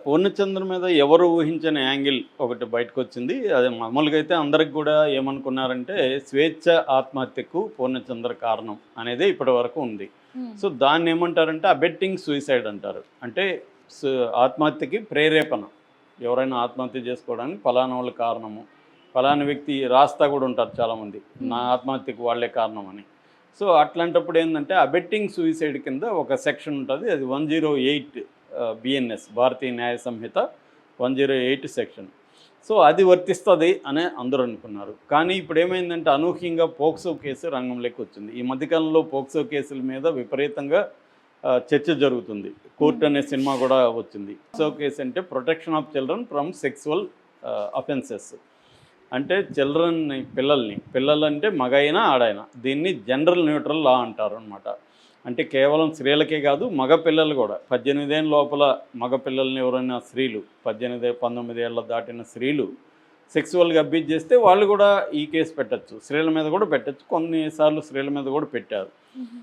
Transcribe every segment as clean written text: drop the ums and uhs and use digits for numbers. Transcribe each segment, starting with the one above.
పూర్ణచంద్ర మీద ఎవరు ఊహించని యాంగిల్ ఒకటి బయటకొచ్చింది. అది మామూలుగా అయితే అందరికి కూడా ఏమనుకున్నారంటే, స్వేచ్ఛ ఆత్మహత్యకు పూర్ణచంద్ర కారణం అనేదే ఇప్పటివరకు ఉంది. హ్మ్. సో, దాన్నేమంటారంటే అబెట్టింగ్ సూసైడ్ అంటారు. అంటే సు ఆత్మహత్యకి ప్రేరేపణ. ఎవరైనా ఆత్మహత్య చేసుకోవడానికి పలానోళ్ళు కారణము. పలానా వ్యక్తి రాస్తా కూడా ఉంటారు చాలామంది. నా హ్మ్. ఆత్మహత్యకు వాళ్ళే కారణం అని. సో, అట్లాంటప్పుడు ఏందంటే అబెట్టింగ్ సూసైడ్ కింద ఒక సెక్షన్ ఉంటది. అది 108 బిఎన్ఎస్ భారతీయ న్యాయ సంహిత 108 సెక్షన్. సో, అది వర్తిస్తది అనే అందరూ అనుకున్నారు. కానీ ఇప్పుడేమైందంటే అనూహ్యంగా పోక్సో కేసు రంగంలోకి వచ్చింది. ఈ మధ్యకాలంలో పోక్సో కేసుల మీద విపరీతంగా చర్చ జరుగుతుంది. కోర్ట్ హ్మ్. అనే సినిమా కూడా వచ్చింది. పోక్సో కేసు అంటే protection of children from sexual offences. అంటే పిల్లలంటే మగైనా ఆడైనా దీన్ని జనరల్ న్యూట్రల్ లా అంటారు అనమాట. అంటే కేవలం స్త్రీలకే కాదు మగ పిల్లలు కూడా 18 ఏళ్ళ లోపల మగ పిల్లల్ని ఎవరైనా స్త్రీలు 18, 19 ఏళ్ళ దాటిన స్త్రీలు సెక్సువల్గా అబ్యూజ్ చేస్తే వాళ్ళు కూడా ఈ కేసు పెట్టచ్చు. స్త్రీల మీద కూడా పెట్టచ్చు. కొన్నిసార్లు స్త్రీల మీద కూడా పెట్టారు. హుహు.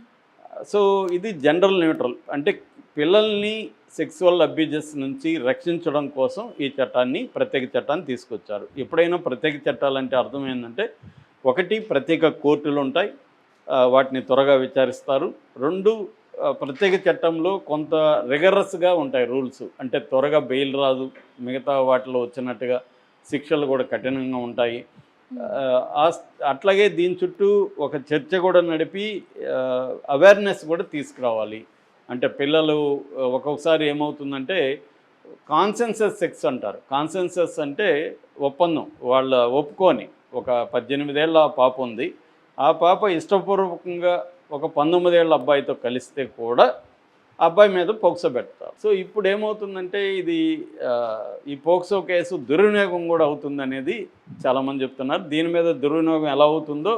సో, ఇది జనరల్ న్యూట్రల్. అంటే పిల్లల్ని సెక్సువల్ అబ్యూజెస్ నుంచి రక్షించడం కోసం ఈ ప్రత్యేక చట్టాన్ని తీసుకొచ్చారు. ఎప్పుడైనా ప్రత్యేక చట్టాలంటే అర్థం ఏంటంటే, ఒకటి ప్రత్యేక కోర్టులు ఉంటాయి. వాటిని త్వరగా విచారిస్తారు. 2 ప్రత్యేక చట్టంలో కొంత రిగరస్‌గా ఉంటాయి రూల్స్. అంటే త్వరగా బెయిల్ రాదు. మిగతా వాటిలో వచ్చినట్టుగా శిక్షలు కూడా కఠినంగా ఉంటాయి. హ్మ్. అట్లాగే దీని చుట్టూ ఒక చర్చ కూడా నడిపి అవేర్‌నెస్ కూడా తీసుకురావాలి. అంటే పిల్లలు ఒక్కొక్కసారి ఏమవుతుందంటే కాన్సెన్సస్ సెక్స్ అంటారు. కాన్సెన్సస్ అంటే ఒప్పందం. వాళ్ళ ఒప్పుకొని ఒక 18 ఏళ్ల పాప ఉంది. ఆ పాప ఇష్టపూర్వకంగా ఒక 19 ఏళ్ల అబ్బాయితో కలిస్తే కూడా ఆ అబ్బాయి మీద పోక్సో పెడతారు. సో, ఇప్పుడేమవుతుందంటే ఇది ఈ పోక్సో కేసు దుర్వినియోగం కూడా అవుతుందనేది చాలామంది చెప్తున్నారు. దీని మీద దుర్వినియోగం ఎలా అవుతుందో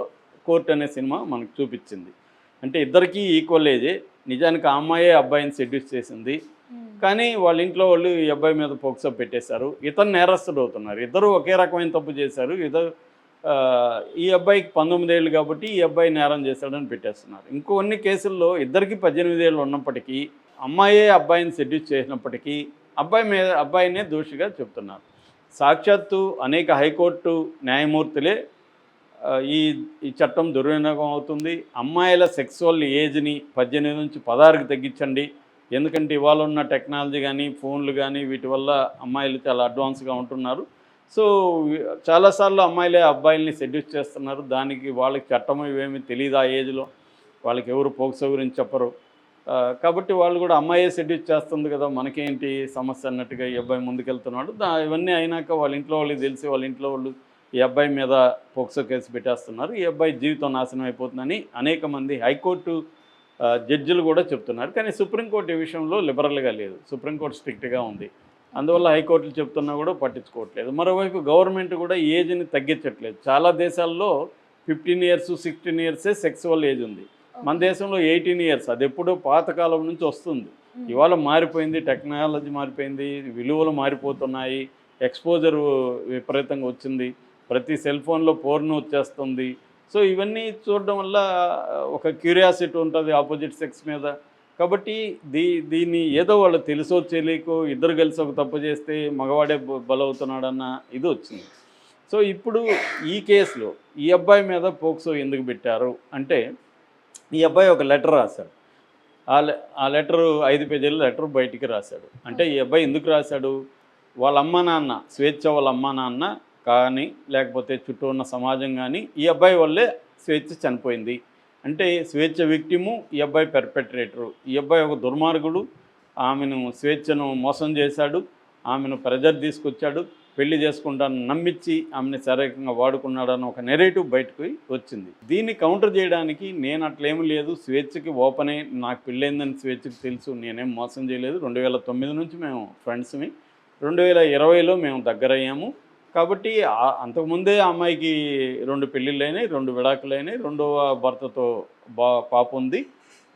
కోర్ట్ అనే సినిమా మనకు చూపించింది. అంటే ఇద్దరికీ ఈక్వల్ ఏజే. నిజానికి ఆ అమ్మాయే అబ్బాయిని సెడ్యూస్ చేసింది. హ్మ్. కానీ వాళ్ళ ఇంట్లో వాళ్ళు ఈ అబ్బాయి మీద పోక్సో పెట్టేశారు. ఇతను నేరస్తుడు అవుతున్నారు. ఇద్దరు ఒకే రకమైన తప్పు చేశారు. ఈ అబ్బాయికి 19 ఏళ్ళు కాబట్టి ఈ అబ్బాయి నేరం చేశాడని పెట్టేస్తున్నారు. ఇంకొన్ని కేసుల్లో ఇద్దరికి 18 ఏళ్ళు ఉన్నప్పటికీ అమ్మాయే అబ్బాయిని సెడ్యూస్ చేసినప్పటికీ అబ్బాయినే దోషిగా చెప్తున్నారు. సాక్షాత్తు అనేక హైకోర్టు న్యాయమూర్తులే ఈ ఈ చట్టం దుర్వినియోగం అవుతుంది. అమ్మాయిల సెక్సువల్ ఏజ్‌ని 18 నుంచి 16కి తగ్గించండి. ఎందుకంటే ఇవాళ ఉన్న టెక్నాలజీ కానీ, ఫోన్లు కానీ వీటి వల్ల అమ్మాయిలు చాలా అడ్వాన్స్‌గా ఉంటున్నారు. సో, చాలాసార్లు అమ్మాయిలే అబ్బాయిల్ని సెడ్యూస్ చేస్తున్నారు. దానికి వాళ్ళకి చట్టం ఇవేమీ తెలీదు ఆ ఏజ్‌లో. వాళ్ళకి ఎవరు పోక్సో గురించి చెప్పరు. కాబట్టి వాళ్ళు కూడా అమ్మాయే సెడ్యూస్ చేస్తుంది కదా! మనకేంటి సమస్య అన్నట్టుగా ఈ అబ్బాయి ముందుకెళ్తున్నాడు. ఇవన్నీ అయినాక వాళ్ళ ఇంట్లో వాళ్ళకి తెలిసి వాళ్ళ ఇంట్లో వాళ్ళు ఈ అబ్బాయి మీద పోక్సో కేసు పెట్టేస్తున్నారు. ఈ అబ్బాయి జీవితం నాశనం అయిపోతుందని అనేక మంది హైకోర్టు జడ్జిలు కూడా చెప్తున్నారు. కానీ సుప్రీంకోర్టు ఈ విషయంలో లిబరల్‌గా లేదు. సుప్రీంకోర్టు స్ట్రిక్ట్‌గా ఉంది. ఓకే. అందువల్ల హైకోర్టులు చెప్తున్నా కూడా పట్టించుకోవట్లేదు. మరోవైపు గవర్నమెంట్ కూడా ఏజ్‌ని తగ్గించట్లేదు. చాలా దేశాల్లో 15 ఇయర్స్, 16 ఇయర్సే సెక్సువల్ ఏజ్ ఉంది. మన ఓకే. దేశంలో 18 ఇయర్స్. అదెప్పుడో పాతకాలం నుంచి వస్తుంది. హ్మ్. ఇవాళ మారిపోయింది. టెక్నాలజీ మారిపోయింది. విలువలు మారిపోతున్నాయి. ఎక్స్‌పోజర్ విపరీతంగా వచ్చింది. ప్రతి సెల్ ఫోన్‌లో పోర్న్ వచ్చేస్తుంది. సో, ఇవన్నీ చూడడం వల్ల ఒక క్యూరియాసిటీ ఉంటుంది ఆపోజిట్ సెక్స్ మీద. కాబట్టి దీన్ని ఏదో వాళ్ళు తెలుసో తెలియకో ఇద్దరు కలిసి ఒక తప్పు చేస్తే మగవాడే బలవుతున్నాడన్న ఇది వచ్చింది. సో, ఇప్పుడు ఈ కేసులో ఈ అబ్బాయి మీద పోక్సో ఎందుకు పెట్టారు అంటే, ఈ అబ్బాయి ఒక లెటర్ రాశాడు. ఆ లెటరు 5 పేజీల లెటర్ బయటికి రాశాడు. అంటే ఈ ఓకే. అబ్బాయి ఎందుకు రాశాడు? వాళ్ళ అమ్మా నాన్న వాళ్ళ అమ్మా నాన్న కానీ, లేకపోతే చుట్టూ ఉన్న సమాజం కానీ, ఈ అబ్బాయి వల్లే స్వేచ్ఛ చనిపోయింది. అంటే స్వేచ్ఛ విక్టిము, ఈ అబ్బాయి పెర్పెట్రేటరు. ఈ అబ్బాయి ఒక దుర్మార్గుడు. ఆమెను స్వేచ్ఛను మోసం చేశాడు. ఆమెను ప్రెజర్ తీసుకొచ్చాడు. పెళ్లి చేసుకుంటానని నమ్మించి ఆమెను శారీరకంగా వాడుకున్నాడన్న ఒక నెరేటివ్ బయటకు వచ్చింది. దీన్ని కౌంటర్ చేయడానికి నేను అట్లేమీ లేదు, స్వేచ్ఛకి ఓపెనే, నాకు పెళ్ళైందని స్వేచ్ఛకి తెలుసు, నేనేం మోసం చేయలేదు. 2009 నుంచి మేము ఫ్రెండ్స్‌మి. 2020లో మేము దగ్గరయ్యాము. కాబట్టి అంతకుముందే ఆ అమ్మాయికి 2 పెళ్ళిళ్ళైనాయి, 2 విడాకులైనాయి. రెండవ భర్తతో పాప ఉంది.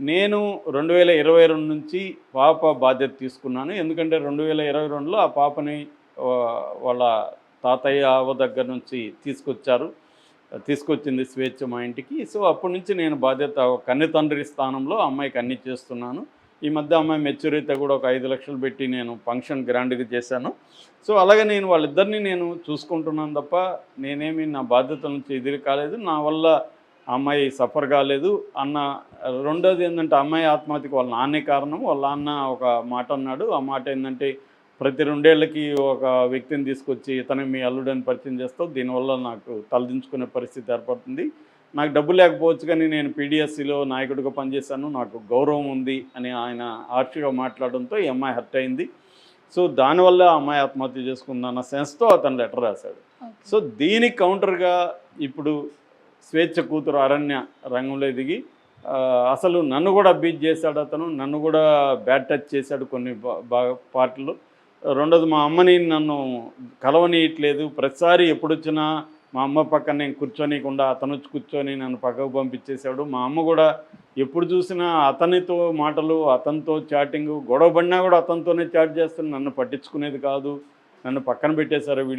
నేను 2022 నుంచి పాప బాధ్యత తీసుకున్నాను. ఎందుకంటే 2022లో ఆ పాపని వాళ్ళ తాతయ్య, అవ్వ దగ్గర నుంచి తీసుకొచ్చింది స్వేచ్ఛ మా ఇంటికి. సో, అప్పటి నుంచి నేను బాధ్యత కన్నెతండ్రి స్థానంలో అమ్మాయికి అన్నీ చేస్తున్నాను. ఈ మధ్య అమ్మాయి మెచ్యూర్ అయితే కూడా ఒక 5 లక్షలు పెట్టి నేను ఫంక్షన్ గ్రాండ్గా చేశాను. సో అలాగే నేను వాళ్ళిద్దరిని నేను చూసుకుంటున్నాను తప్ప నేనేమి నా బాధ్యతల నుంచి ఎదురు కాలేదు. నా వల్ల ఆ అమ్మాయి సఫర్ కాలేదు అన్న. రెండోది ఏంటంటే అమ్మాయి ఆత్మహత్యకు వాళ్ళ నాన్నే కారణం. వాళ్ళ నాన్న ఒక మాట అన్నాడు. ఆ మాట ఏంటంటే, ప్రతి 2 ఏళ్ళకి ఒక వ్యక్తిని తీసుకొచ్చి ఇతనే మీ అల్లుడని పరిచయం చేస్తావు, దీనివల్ల నాకు తలదించుకునే పరిస్థితి ఏర్పడుతుంది. నాకు డబ్బు లేకపోవచ్చు కానీ నేను పీడిఎస్సిలో నాయకుడిగా పనిచేశాను, నాకు గౌరవం ఉంది అని ఆయన హార్ష్గా మాట్లాడడంతో ఈ అమ్మాయి హర్ట్ అయింది. సో దానివల్ల ఆ అమ్మాయి ఆత్మహత్య చేసుకుందన్న సెన్స్తో అతను లెటర్ రాశాడు. సో దీనికి కౌంటర్గా ఇప్పుడు స్వేచ్ఛ కూతురు అరణ్య రంగంలో దిగి అసలు నన్ను కూడా అబ్యూజ్ చేశాడు అతను, నన్ను కూడా బ్యాడ్ టచ్ చేశాడు కొన్ని పార్టీలు. రెండోది మా అమ్మని నన్ను కలవనీయట్లేదు, ప్రతిసారి ఎప్పుడొచ్చినా మా అమ్మ పక్కన నేను కూర్చోనీయకుండా అతను వచ్చి కూర్చొని నన్ను పక్కకు పంపించేశాడు. మా అమ్మ కూడా ఎప్పుడు చూసినా అతనితో మాటలు, అతనితో చాటింగు, గొడవ పడినా కూడా అతనితోనే చాట్ చేస్తాను, నన్ను పట్టించుకునేది కాదు, నన్ను పక్కన పెట్టేశారు వీళ్ళు.